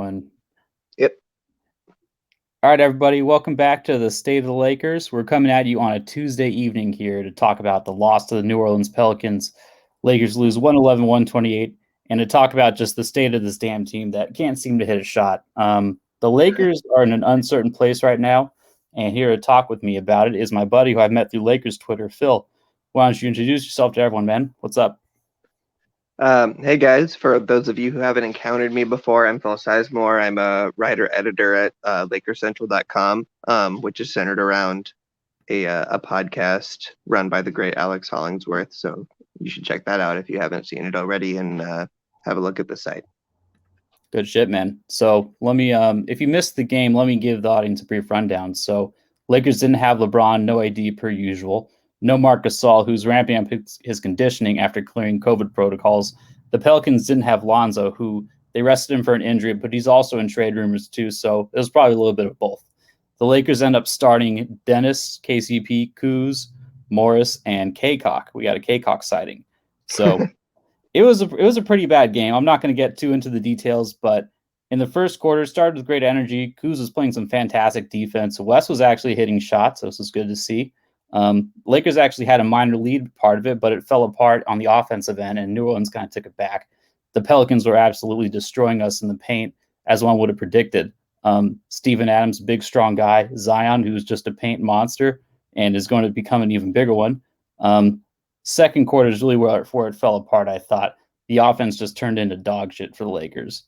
going? Yep. All right, everybody, welcome back to the State of the Lakers. We're coming at you on a Tuesday evening here to talk about the loss to the New Orleans Pelicans. Lakers lose 111-128, and to talk about just the state of this damn team that can't seem to hit a shot. The Lakers are in an uncertain place right now, and here to talk with me about it is my buddy who I've met through Lakers Twitter, Phil. Why don't you introduce yourself to everyone, man? What's up? Hey guys, for those of you who haven't encountered me before, I'm Phil Sizemore. I'm a writer-editor at LakerCentral.com, which is centered around a podcast run by the great Alex Hollingsworth. So you should check that out if you haven't seen it already, and have a look at the site. Good shit, man. So let me, if you missed the game, let me give the audience a brief rundown. So Lakers didn't have LeBron, no AD per usual, no Marc Gasol, who's ramping up his conditioning after clearing COVID protocols. The Pelicans didn't have Lonzo, who they rested him for an injury, but he's also in trade rumors too. So it was probably a little bit of both. The Lakers end up starting Dennis, KCP, Kuz, Morris, and Kaycock. We got a Kaycock sighting. So it was a pretty bad game. I'm not going to get too into the details, but in the first quarter, started with great energy. Kuz was playing some fantastic defense. Wes was actually hitting shots, so this was good to see. Lakers actually had a minor lead part of it, but it fell apart on the offensive end, and New Orleans kind of took it back. The Pelicans were absolutely destroying us in the paint, as one would have predicted. Steven Adams, big, strong guy. Zion, who's just a paint monster and is going to become an even bigger one. Second quarter is really where it fell apart, I thought. The offense just turned into dog shit for the Lakers.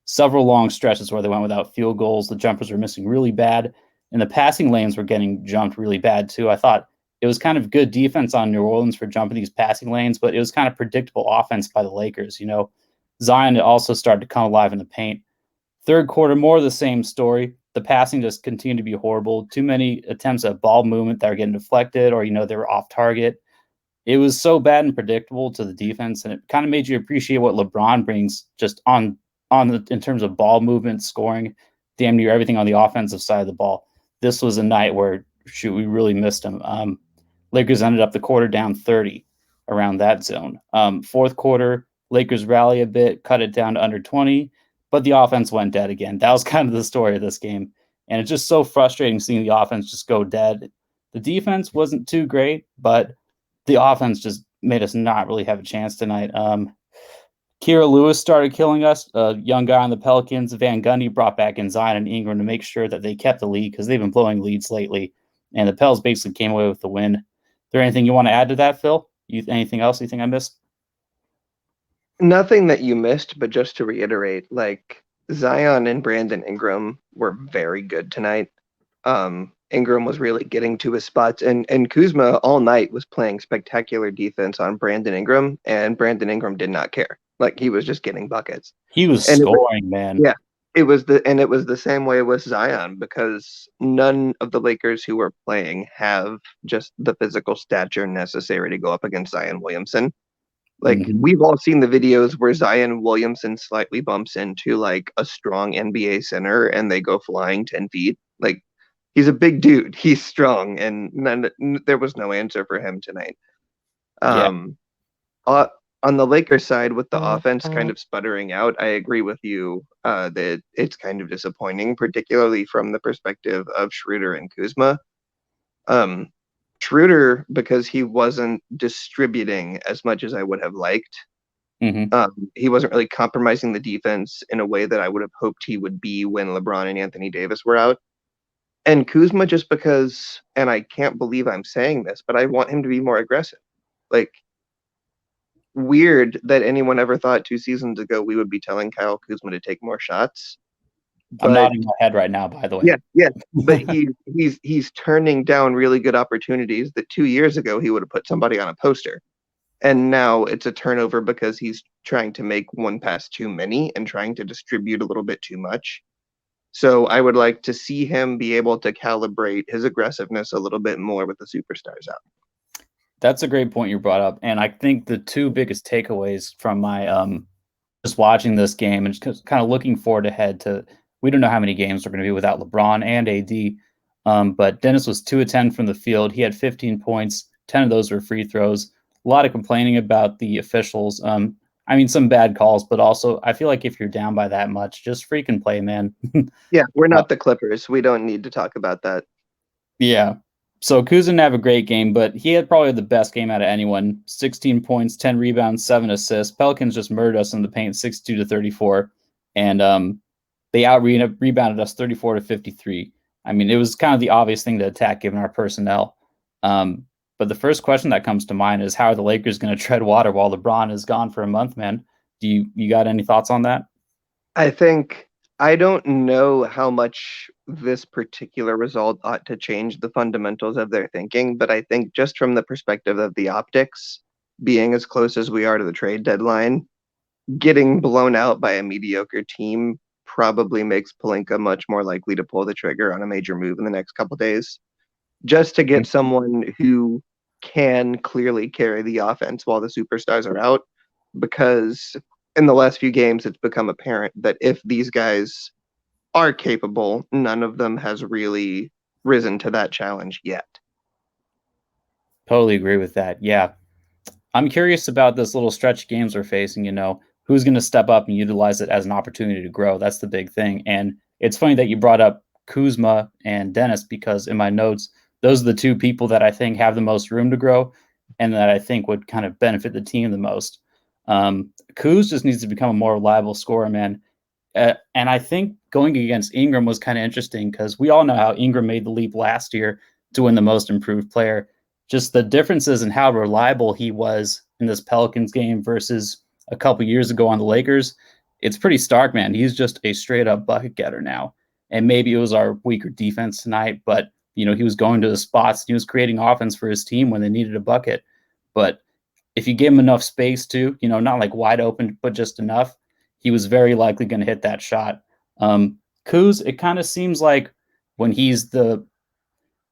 Several long stretches where they went without field goals. The jumpers were missing really bad, and the passing lanes were getting jumped really bad too. I thought it was kind of good defense on New Orleans for jumping these passing lanes, but it was kind of predictable offense by the Lakers. You know, Zion also started to come alive in the paint. Third quarter, more of the same story. The passing just continued to be horrible. Too many attempts at ball movement that were getting deflected, or they were off target. It was so bad and predictable to the defense, and it kind of made you appreciate what LeBron brings just in terms of ball movement, scoring, damn near everything on the offensive side of the ball. This was a night where, we really missed him. Lakers ended up the quarter down 30 around that zone. Fourth quarter, Lakers rally a bit, cut it down to under 20, but the offense went dead again. That was kind of the story of this game, and it's just so frustrating seeing the offense just go dead. The defense wasn't too great, but the offense just made us not really have a chance tonight. Kira Lewis started killing us, a young guy on the Pelicans. Van Gundy brought back in Zion and Ingram to make sure that they kept the lead because they've been blowing leads lately. And the Pels basically came away with the win. Is there anything you want to add to that, Phil? Anything else you think I missed? Nothing that you missed, but just to reiterate, like Zion and Brandon Ingram were very good tonight. Ingram was really getting to his spots, and Kuzma all night was playing spectacular defense on Brandon Ingram, and Brandon Ingram did not care. Like, he was just getting buckets. He was And scoring, man. Yeah, it was the same way with Zion, because none of the Lakers who were playing have just the physical stature necessary to go up against Zion Williamson. Like, we've all seen the videos where Zion Williamson slightly bumps into like a strong NBA center and they go flying 10 feet. Like, he's a big dude. He's strong, and there was no answer for him tonight. Yeah. On the Lakers side, with the offense kind of sputtering out, I agree with you that it's kind of disappointing, particularly from the perspective of Schroeder and Kuzma. Schroeder, because he wasn't distributing as much as I would have liked. He wasn't really compromising the defense in a way that I would have hoped he would be when LeBron and Anthony Davis were out. And Kuzma, just because, and I can't believe I'm saying this, but I want him to be more aggressive. Like, weird that anyone ever thought 2 seasons ago we would be telling Kyle Kuzma to take more shots. I'm nodding my head right now, by the way. Yeah. But he's turning down really good opportunities that 2 years ago he would have put somebody on a poster. And now it's a turnover because he's trying to make one pass too many and trying to distribute a little bit too much. So I would like to see him be able to calibrate his aggressiveness a little bit more with the superstars out. That's a great point you brought up. And I think the two biggest takeaways from my just watching this game and just kind of looking forward ahead to, we don't know how many games we're going to be without LeBron and AD. But Dennis was 2 of 10 from the field. He had 15 points. 10 of those were free throws. A lot of complaining about the officials. I mean, some bad calls, but also I feel like if you're down by that much, just freaking play, man. Yeah, we're Uh, not the Clippers. We don't need to talk about that. yeah. So Kuz didn't have a great game, but he had probably the best game out of anyone. 16 points, 10 rebounds, 7 assists. Pelicans just murdered us in the paint, 62 to 34, and they out rebounded us 34 to 53. I mean, it was kind of the obvious thing to attack given our personnel. Um, but the first question that comes to mind is how are the Lakers going to tread water while LeBron is gone for a month, man? Do you got any thoughts on that? I think I don't know how much this particular result ought to change the fundamentals of their thinking, but I think just from the perspective of the optics, being as close as we are to the trade deadline, getting blown out by a mediocre team probably makes Palinka much more likely to pull the trigger on a major move in the next couple days, just to get someone who can clearly carry the offense while the superstars are out. Because in the last few games, it's become apparent that if these guys are capable, none of them has really risen to that challenge yet. Totally agree with that. Yeah, I'm curious about this little stretch games we're facing. Who's going to step up and utilize it as an opportunity to grow? That's the big thing. And it's funny that you brought up Kuzma and Dennis because in my notes, those are the two people that I think have the most room to grow and that I think would kind of benefit the team the most. Kuz just needs to become a more reliable scorer, man. And I think going against Ingram was kind of interesting because we all know how Ingram made the leap last year to win the most improved player. Just the differences in how reliable he was in this Pelicans game versus a couple years ago on the Lakers, it's pretty stark, man. He's just a straight up bucket getter now. And maybe it was our weaker defense tonight, but he was going to the spots and he was creating offense for his team when they needed a bucket. But if you give him enough space to, not like wide open, but just enough, he was very likely going to hit that shot. Kuz, it kind of seems like when he's the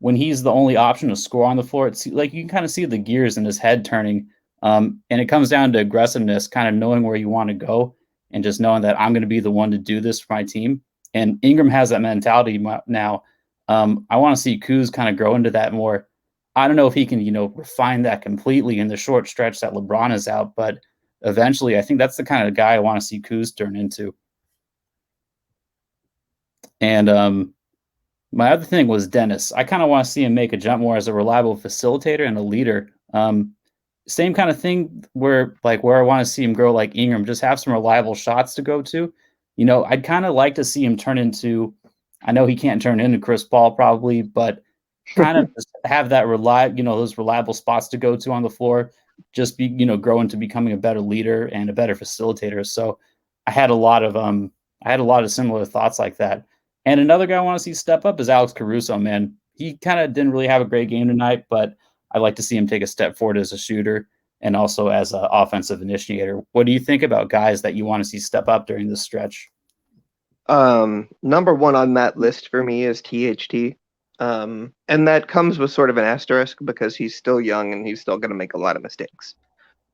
only option to score on the floor, it's like you can kind of see the gears in his head turning. And it comes down to aggressiveness, kind of knowing where you want to go and just knowing that I'm going to be the one to do this for my team. And Ingram has that mentality now. I want to see Kuz kind of grow into that more. I don't know if he can, refine that completely in the short stretch that LeBron is out, but eventually I think that's the kind of guy I want to see Kuz turn into. And my other thing was Dennis. I kind of want to see him make a jump more as a reliable facilitator and a leader. Same kind of thing where I want to see him grow like Ingram, just have some reliable shots to go to. I'd kind of like to see him turn into. I know he can't turn into Chris Paul probably, but kind of just have that those reliable spots to go to on the floor. Just be grow into becoming a better leader and a better facilitator. So I had a lot of similar thoughts like that. And another guy I want to see step up is Alex Caruso, man. He kind of didn't really have a great game tonight, but I'd like to see him take a step forward as a shooter and also as an offensive initiator. What do you think about guys that you want to see step up during this stretch? Number one on that list for me is THT. And that comes with sort of an asterisk because he's still young and he's still going to make a lot of mistakes.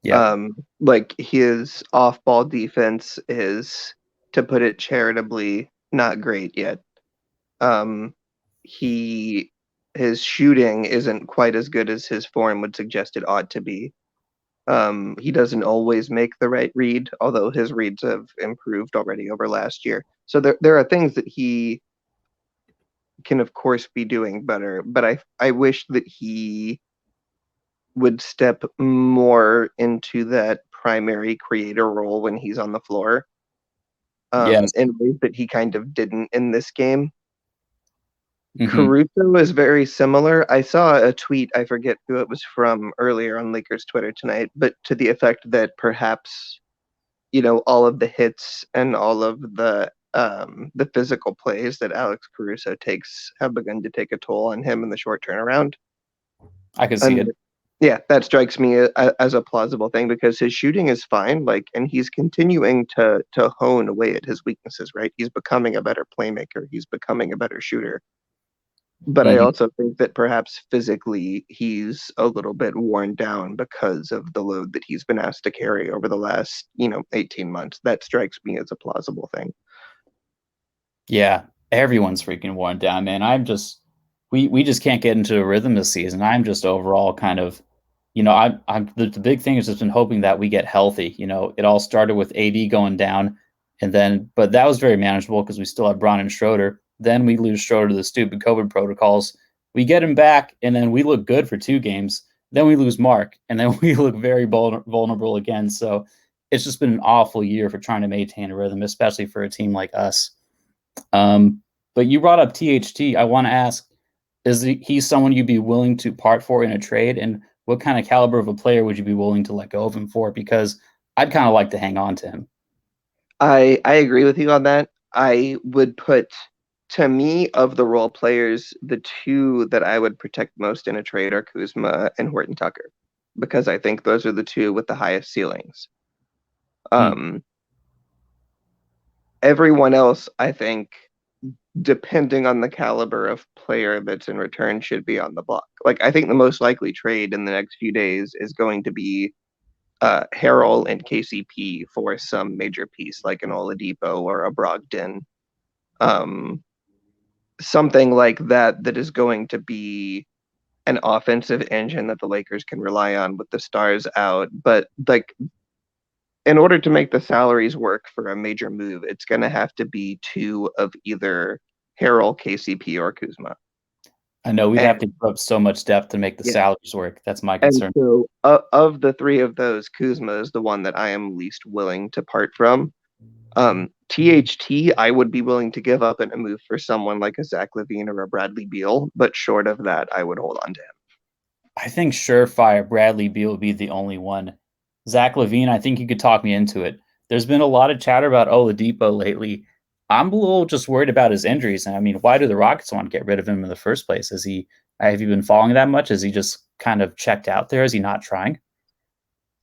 Yeah. Like his off-ball defense is, to put it charitably, not great yet. Um, he his shooting isn't quite as good as his form would suggest it ought to be. He doesn't always make the right read, although his reads have improved already over last year. So there are things that he can, of course, be doing better. But I wish that he would step more into that primary creator role when he's on the floor. Yes. In ways that he kind of didn't in this game. Mm-hmm. Caruso is very similar. I saw a tweet, I forget who it was from earlier on Lakers Twitter tonight, but to the effect that perhaps, all of the hits and all of the physical plays that Alex Caruso takes have begun to take a toll on him in the short turnaround. I can see And it. yeah, that strikes me as a plausible thing because his shooting is fine, and he's continuing to hone away at his weaknesses, right? He's becoming a better playmaker, he's becoming a better shooter. But I Mhm. also think that perhaps physically he's a little bit worn down because of the load that he's been asked to carry over the last, 18 months. That strikes me as a plausible thing. Yeah, everyone's freaking worn down, man. We just can't get into a rhythm this season. I'm just overall kind of The big thing is just been hoping that we get healthy. It all started with AD going down, but that was very manageable because we still have Braun and Schroeder. Then we lose Schroeder to the stupid COVID protocols. We get him back, and then we look good for 2 games. Then we lose Mark, and then we look very vulnerable again. So it's just been an awful year for trying to maintain a rhythm, especially for a team like us. But you brought up THT. I want to ask, is he someone you'd be willing to part for in a trade? And what kind of caliber of a player would you be willing to let go of him for? Because I'd kind of like to hang on to him. I agree with you on that. I would put, to me, of the role players, the two that I would protect most in a trade are Kuzma and Horton Tucker, because I think those are the two with the highest ceilings. Everyone else, I think, depending on the caliber of player that's in return, should be on the block. Like, I think the most likely trade in the next few days is going to be Harrell and KCP for some major piece like an Oladipo or a Brogdon. Something like that is going to be an offensive engine that the Lakers can rely on with the stars out. But like, in order to make the salaries work for a major move, it's going to have to be two of either Harrell, KCP, or Kuzma. I know we'd have to put up so much depth to make the salaries work. That's my concern. And so, of the three of those, Kuzma is the one that I am least willing to part from. THT, I would be willing to give up in a move for someone like a Zach LaVine or a Bradley Beal, but short of that, I would hold on to him. I think surefire Bradley Beal would be the only one. Zach LaVine, I think you could talk me into it. There's been a lot of chatter about Oladipo lately. I'm a little just worried about his injuries. And I mean, why do the Rockets want to get rid of him in the first place? Have you been following that much? Is he just kind of checked out there? Is he not trying?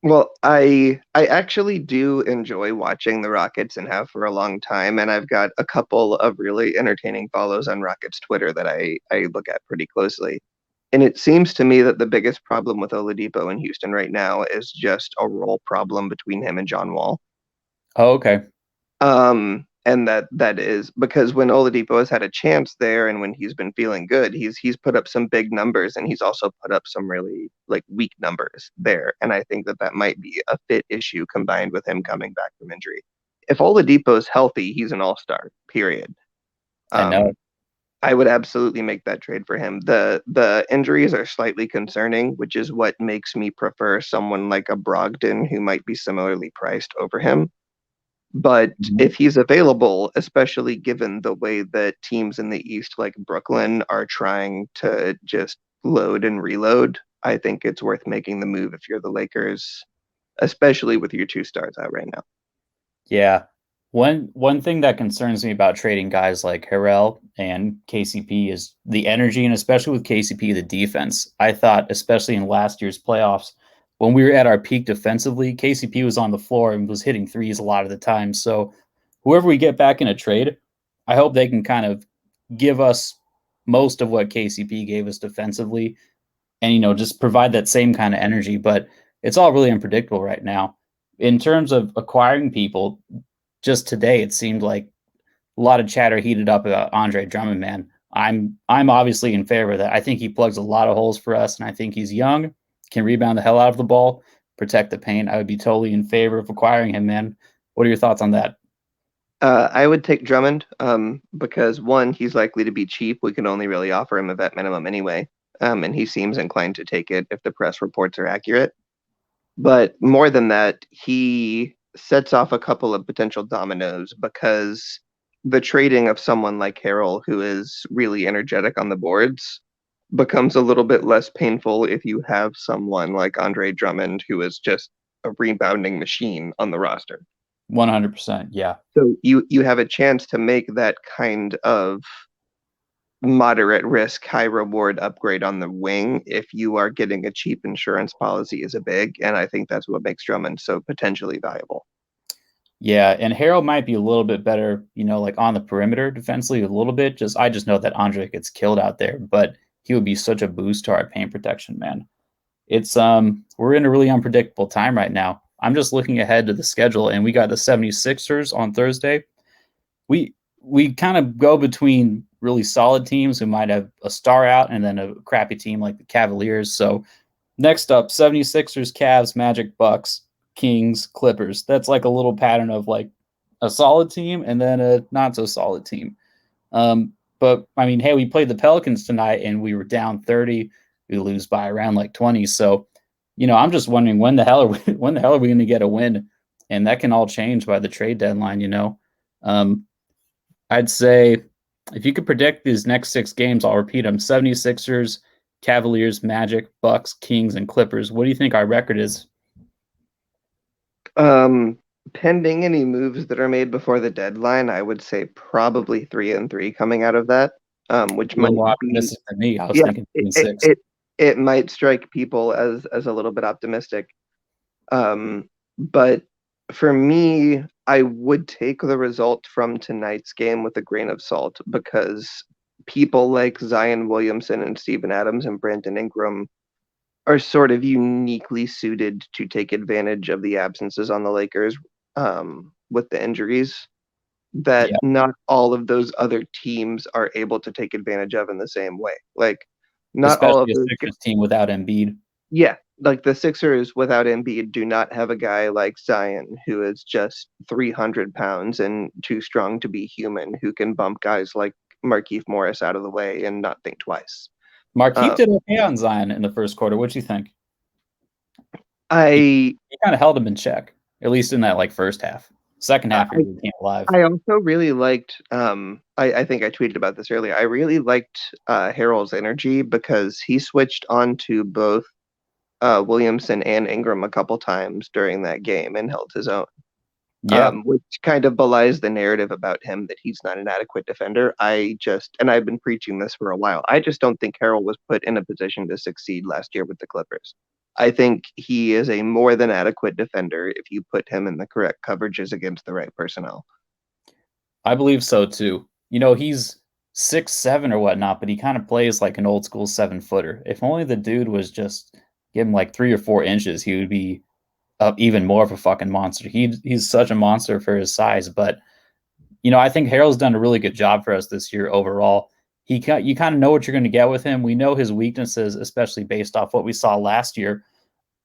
Well, I actually do enjoy watching the Rockets and have for a long time, and I've got a couple of really entertaining follows on Rockets Twitter that I look at pretty closely. And it seems to me that the biggest problem with Oladipo in Houston right now is just a role problem between him and John Wall. Oh, okay. And that is because when Oladipo has had a chance there and when he's been feeling good, he's put up some big numbers and he's also put up some really like weak numbers there. And I think that might be a fit issue combined with him coming back from injury. If Oladipo is healthy, he's an all-star, period. I know. I would absolutely make that trade for him. The injuries are slightly concerning, which is what makes me prefer someone like a Brogdon who might be similarly priced over him. But if he's available, especially given the way that teams in the East like Brooklyn are trying to just load and reload, I think it's worth making the move if you're the Lakers, especially with your two stars out right now. Yeah. One thing that concerns me about trading guys like Harrell and KCP is the energy, and especially with KCP, the defense. I thought, especially in last year's playoffs, when we were at our peak defensively, KCP was on the floor and was hitting threes a lot of the time. So whoever we get back in a trade, I hope they can kind of give us most of what KCP gave us defensively and, just provide that same kind of energy. But it's all really unpredictable right now. In terms of acquiring people, just today it seemed like a lot of chatter heated up about Andre Drummond, man. I'm obviously in favor of that. I think he plugs a lot of holes for us, and I think he's young, can rebound the hell out of the ball, protect the paint. I would be totally in favor of acquiring him, man. What are your thoughts on that? I would take Drummond because one, he's likely to be cheap. We can only really offer him a vet minimum anyway, and he seems inclined to take it if the press reports are accurate. But more than that, he sets off a couple of potential dominoes because the trading of someone like Harrell, who is really energetic on the boards, becomes a little bit less painful if you have someone like Andre Drummond, who is just a rebounding machine on the roster. 100%, yeah. So you have a chance to make that kind of moderate risk, high reward upgrade on the wing if you are getting a cheap insurance policy as a big, and I think that's what makes Drummond so potentially valuable. Yeah, and Harrell might be a little bit better, like on the perimeter defensively a little bit. I just know that Andre gets killed out there, but he would be such a boost to our paint protection, man. It's we're in a really unpredictable time right now. I'm just looking ahead to the schedule, and we got the 76ers on Thursday. We kind of go between really solid teams who might have a star out and then a crappy team like the Cavaliers. So Next up, 76ers, Cavs, Magic, Bucks, Kings, Clippers. That's like a little pattern of like a solid team and then a not so solid team. But I mean, hey, we played the Pelicans tonight and we were down 30. We lose by around like 20. So, I'm just wondering when the hell are we going to get a win? And that can all change by the trade deadline. Um, I'd say if you could predict these next 6 games, I'll repeat them: 76ers, Cavaliers, Magic, Bucks, Kings, and Clippers. What do you think our record is? Um, Pending any moves that are made before the deadline, I would say probably 3-3 coming out of that. Which A little might more be, optimistic than me. I was yeah, thinking 3 it and it 6. it, it might strike people as a little bit optimistic. But for me, I would take the result from tonight's game with a grain of salt because people like Zion Williamson and Steven Adams and Brandon Ingram are sort of uniquely suited to take advantage of the absences on the Lakers with the injuries that Yeah, not all of those other teams are able to take advantage of in the same way. Like, not all of especially a those. Sixers team without Embiid. Yeah, like the Sixers without Embiid do not have a guy like Zion who is just 300 pounds and too strong to be human, who can bump guys like Markieff Morris out of the way and not think twice. Markeith Uh, did okay on Zion in the first quarter. What do you think? He, I he kind of held him in check, at least in that like first half. Second I half, he really came alive. I also really liked. I think I tweeted about this earlier. I really liked Harrell's energy because he switched on to both Williamson and Ingram a couple times during that game and held his own. Yeah, Which kind of belies the narrative about him that he's not an adequate defender. And I've been preaching this for a while. I just don't think Harrell was put in a position to succeed last year with the Clippers. I think he is a more than adequate defender if you put him in the correct coverages against the right personnel. I believe so too. He's 6'7" or whatnot, but he kind of plays like an old school 7-footer. If only the dude was just give him like 3 or 4 inches, he would be up even more of a fucking monster. He's such a monster for his size, but I think Harrell's done a really good job for us this year overall. You kind of know what you're going to get with him. We know his weaknesses, especially based off what we saw last year.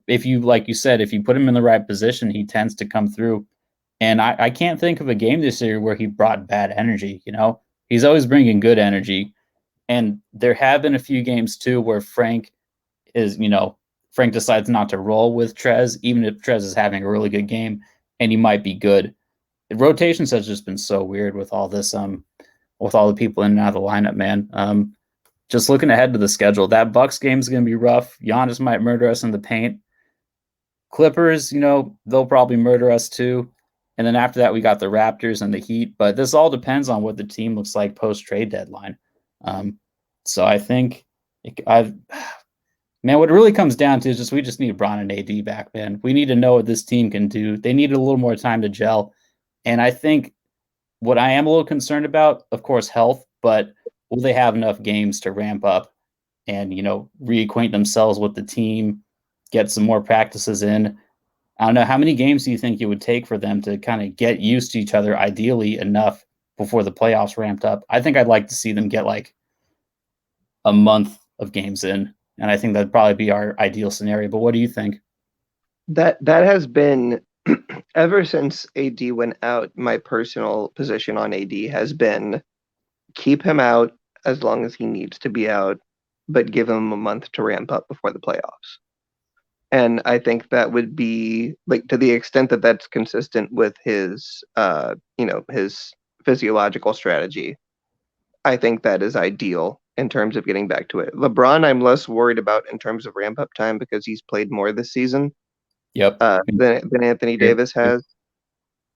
If you, like you said, if you put him in the right position, he tends to come through. And I can't think of a game this year where he brought bad energy. He's always bringing good energy. And there have been a few games too where Frank decides not to roll with Trez, even if Trez is having a really good game and he might be good. The rotations has just been so weird with all this, with all the people in and out of the lineup, man. Just looking ahead to the schedule, that Bucks game is going to be rough. Giannis might murder us in the paint. Clippers, they'll probably murder us too. And then after that, we got the Raptors and the Heat. But this all depends on what the team looks like post trade deadline. So I think I've Man, what it really comes down to is just we just need Bron and AD back, man. We need to know what this team can do. They need a little more time to gel. And I think what I am a little concerned about, of course, health, but will they have enough games to ramp up and, reacquaint themselves with the team, get some more practices in? I don't know. How many games do you think it would take for them to kind of get used to each other ideally enough before the playoffs ramped up? I think I'd like to see them get like a month of games in. And I think that'd probably be our ideal scenario. But what do you think? That has been ever since AD went out. My personal position on AD has been keep him out as long as he needs to be out, but give him a month to ramp up before the playoffs. And I think that would be like, to the extent that that's consistent with his physiological strategy. I think that is ideal in terms of getting back to it. LeBron, I'm less worried about in terms of ramp up time because he's played more this season Yep. than Anthony Davis has.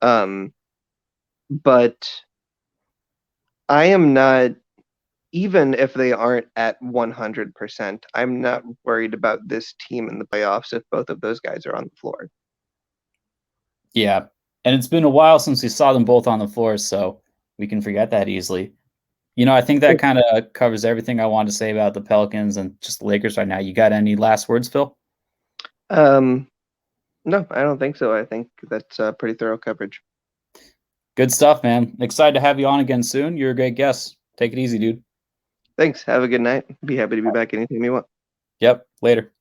But I am not, even if they aren't at 100%, I'm not worried about this team in the playoffs if both of those guys are on the floor. Yeah. And it's been a while since we saw them both on the floor, so we can forget that easily. I think that kind of covers everything I wanted to say about the Pelicans and just the Lakers right now. You got any last words, Phil? Um, no, I don't think so. I think that's pretty thorough coverage. Good stuff, man. Excited to have you on again soon. You're a great guest. Take it easy, dude. Thanks. Have a good night. Be happy to be back anytime you want. Yep. Later.